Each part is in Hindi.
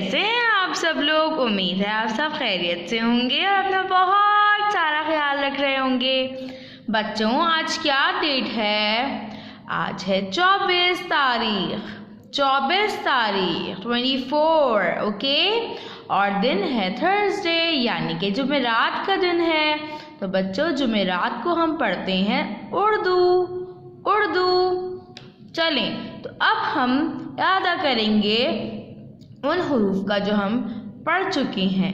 कैसे हैं आप सब लोग। उम्मीद है आप सब खैरियत से होंगे और अपना बहुत सारा ख्याल रख रहे होंगे। बच्चों आज क्या डेट है? आज है 24 तारीख 24 ओके। और दिन है थर्सडे यानी कि जुमेरात का दिन है। तो बच्चों जुमेरात को हम पढ़ते हैं उर्दू। चलें तो अब हम अदा करेंगे उन हुरूफ का जो हम पढ़ चुके हैं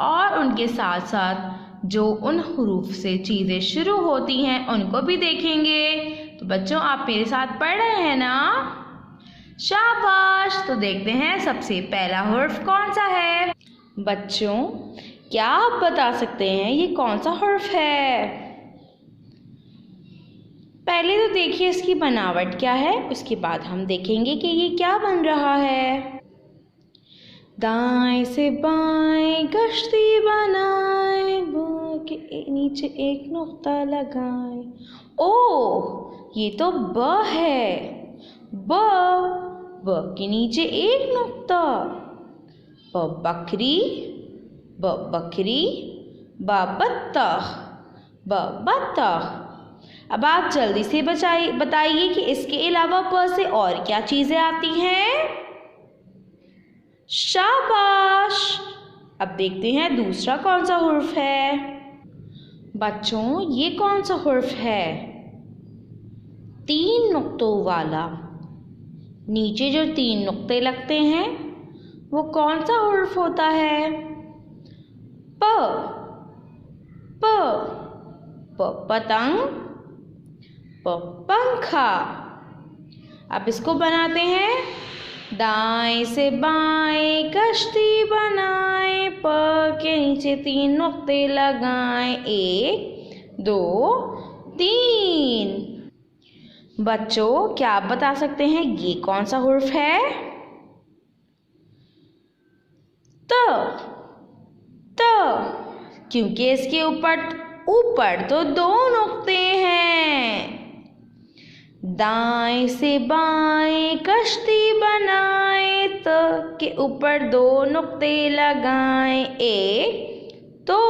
और उनके साथ साथ जो उन हुरूफ से चीज़ें शुरू होती हैं उनको भी देखेंगे। तो बच्चों आप मेरे साथ पढ़ रहे हैं ना? शाबाश। तो देखते हैं सबसे पहला हुर्फ कौन सा है। बच्चों क्या आप बता सकते हैं ये कौन सा हुर्फ है? पहले तो देखिए इसकी बनावट क्या है, उसके बाद हम देखेंगे कि ये क्या बन रहा है। दाएं से बाएं कश्ती बनाए, ब के नीचे एक नुक्ता लगाए। ओ ये तो ब है। ब के नीचे एक नुक्ता। ब बकरी ब बत्तख। अब आप जल्दी से बताइए कि इसके अलावा प से और क्या चीज़ें आती हैं। शाबाश। अब देखते हैं दूसरा कौन सा हुर्फ है। बच्चों ये कौन सा हुर्फ है? 3 नुक्तों वाला। नीचे जो 3 नुक्ते लगते हैं वो कौन सा हुर्फ होता है? प पतंग पंखा। अब इसको बनाते हैं। दाएं से बाएं कश्ती बनाए, प के नीचे 3 नुक्ते लगाएं, 1 2 3। बच्चों क्या आप बता सकते हैं ये कौन सा हुर्फ है? त क्योंकि इसके ऊपर तो 2 नुक्ते हैं। दाएं से बाएं कश्ती बनाए, त के ऊपर 2 नुक्ते लगाएं, 1 2।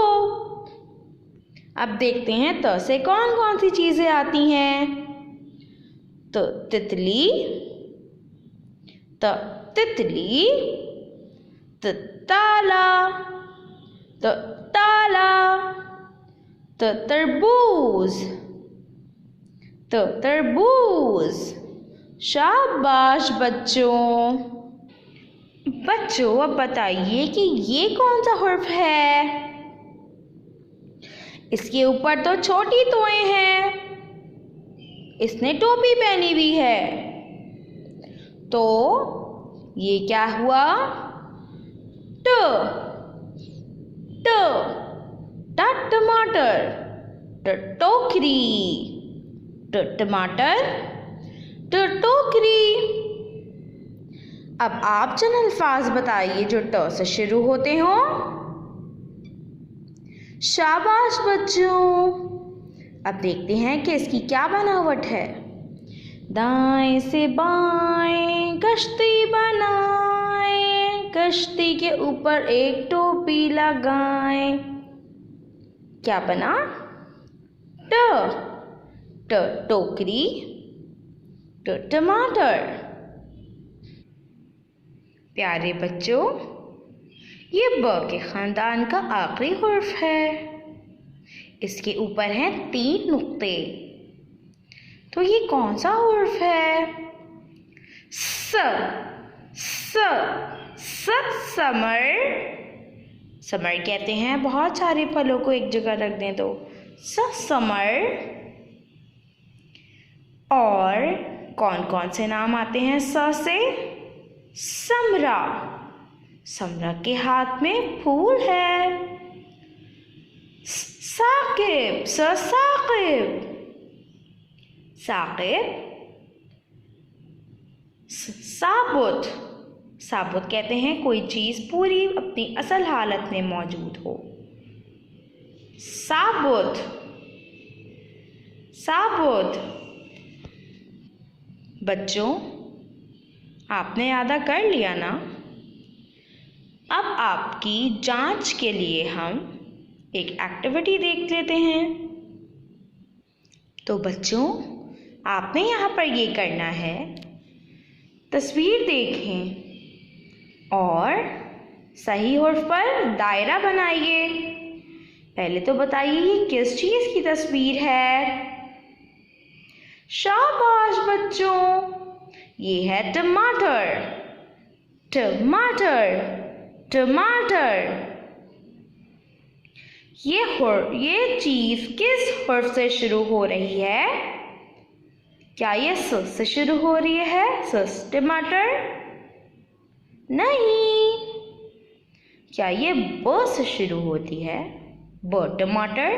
अब देखते हैं त से कौन कौन सी चीजें आती हैं। तो तितली ताला तरबूज। शाबाश बच्चों। अब बताइए कि ये कौन सा हुर्फ है। इसके ऊपर तो छोटी तोएं हैं, इसने टोपी पहनी हुई है, तो ये क्या हुआ? टमाटर टोकरी टोकरी। अब आप चंद अल्फाज बताइए जो ट से शुरू होते हो। शाबाश बच्चों। अब देखते हैं कि इसकी क्या बनावट है। दाएं से बाएं कश्ती बनाए, कश्ती के ऊपर एक टोपी लगाएं। क्या बना? टोकरी टमाटर। प्यारे बच्चों ये ब के खानदान का आखिरी हुर्फ है। इसके ऊपर हैं 3 नुक्ते। तो ये कौन सा हुर्फ है? समर कहते हैं बहुत सारे फलों को एक जगह रख दें तो समर। और कौन कौन से नाम आते हैं स से? समरा के हाथ में फूल है। साकिब साबुत कहते हैं कोई चीज़ पूरी अपनी असल हालत में मौजूद हो। साबुत। बच्चों आपने अदा कर लिया ना? अब आपकी जांच के लिए हम एक एक्टिविटी देख लेते हैं। तो बच्चों, आपने यहाँ पर ये करना है, तस्वीर देखें और सही हर्फ पर दायरा बनाइए। पहले तो बताइए ये किस चीज़ की तस्वीर है। शाबाश बच्चों, ये है टमाटर। टमाटर, टमाटर। ये चीज़ किस हर्फ से शुरू हो रही है? क्या ये स से शुरू हो रही है? स टमाटर? नहीं। क्या ये ब से शुरू होती है? ब टमाटर?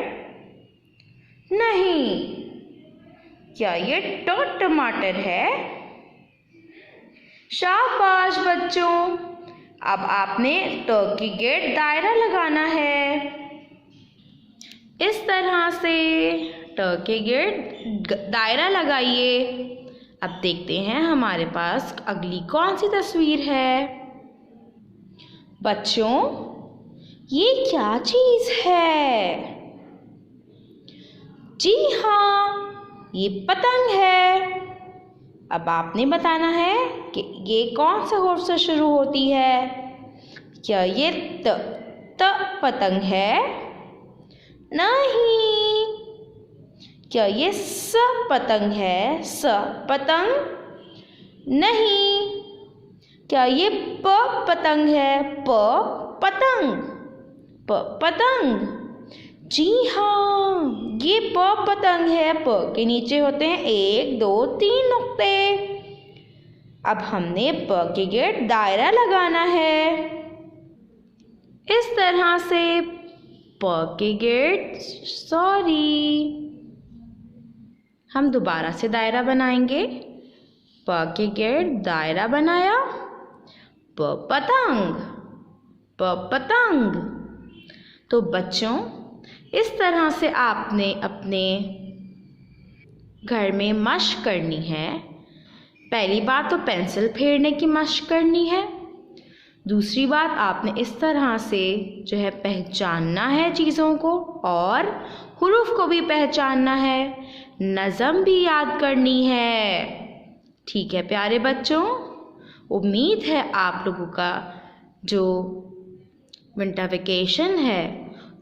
नहीं। क्या ये ट टमाटर है? शाबाश बच्चों, अब आपने ट की गेट दायरा लगाना है। इस तरह से ट के गेट दायरा लगाइए। अब देखते हैं हमारे पास अगली कौन सी तस्वीर है। बच्चों, ये क्या चीज़ है? जी हाँ, ये पतंग है। अब आपने बताना है कि ये कौन से हर्फ से शुरू होती है। क्या ये त पतंग है? नहीं। क्या ये स पतंग है? स पतंग? नहीं। क्या ये प पतंग है? प पतंग? प पतंग? जी हाँ, ये प पतंग है। प के नीचे होते हैं 1 2 3 नुक्ते। अब हमने प के गेट दायरा लगाना है। इस तरह से प के गेट, हम दोबारा से दायरा बनाएंगे। प के गेट दायरा बनाया। प पतंग, प पतंग। तो बच्चों, इस तरह से आपने अपने घर में मश्क करनी है। पहली बात तो पेंसिल फेरने की मश्क करनी है। दूसरी बात, आपने इस तरह से जो है पहचानना है चीज़ों को और हुरूफ को भी पहचानना है, नज़म भी याद करनी है। ठीक है प्यारे बच्चों, उम्मीद है आप लोगों का जो विंटर वेकेशन है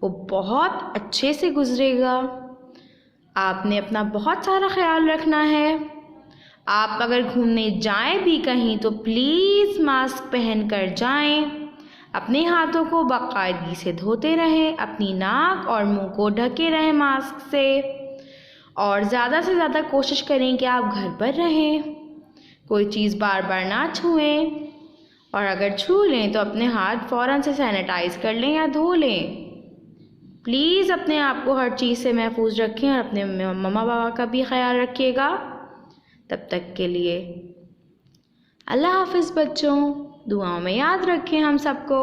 वो बहुत अच्छे से गुजरेगा। आपने अपना बहुत सारा ख्याल रखना है। आप अगर घूमने जाएं भी कहीं तो प्लीज़ मास्क पहन कर जाएं। अपने हाथों को बाकायदगी से धोते रहें, अपनी नाक और मुंह को ढके रहें मास्क से, और ज़्यादा से ज़्यादा कोशिश करें कि आप घर पर रहें। कोई चीज़ बार बार ना छुएं, और अगर छू लें तो अपने हाथ फ़ौरन से सैनिटाइज़ कर लें या धो लें। प्लीज़ अपने आप को हर चीज़ से महफूज रखें और अपने मम्मा पापा का भी ख्याल रखिएगा। तब तक के लिए अल्लाह हाफ़िज़ बच्चों। दुआओं में याद रखें हम सबको।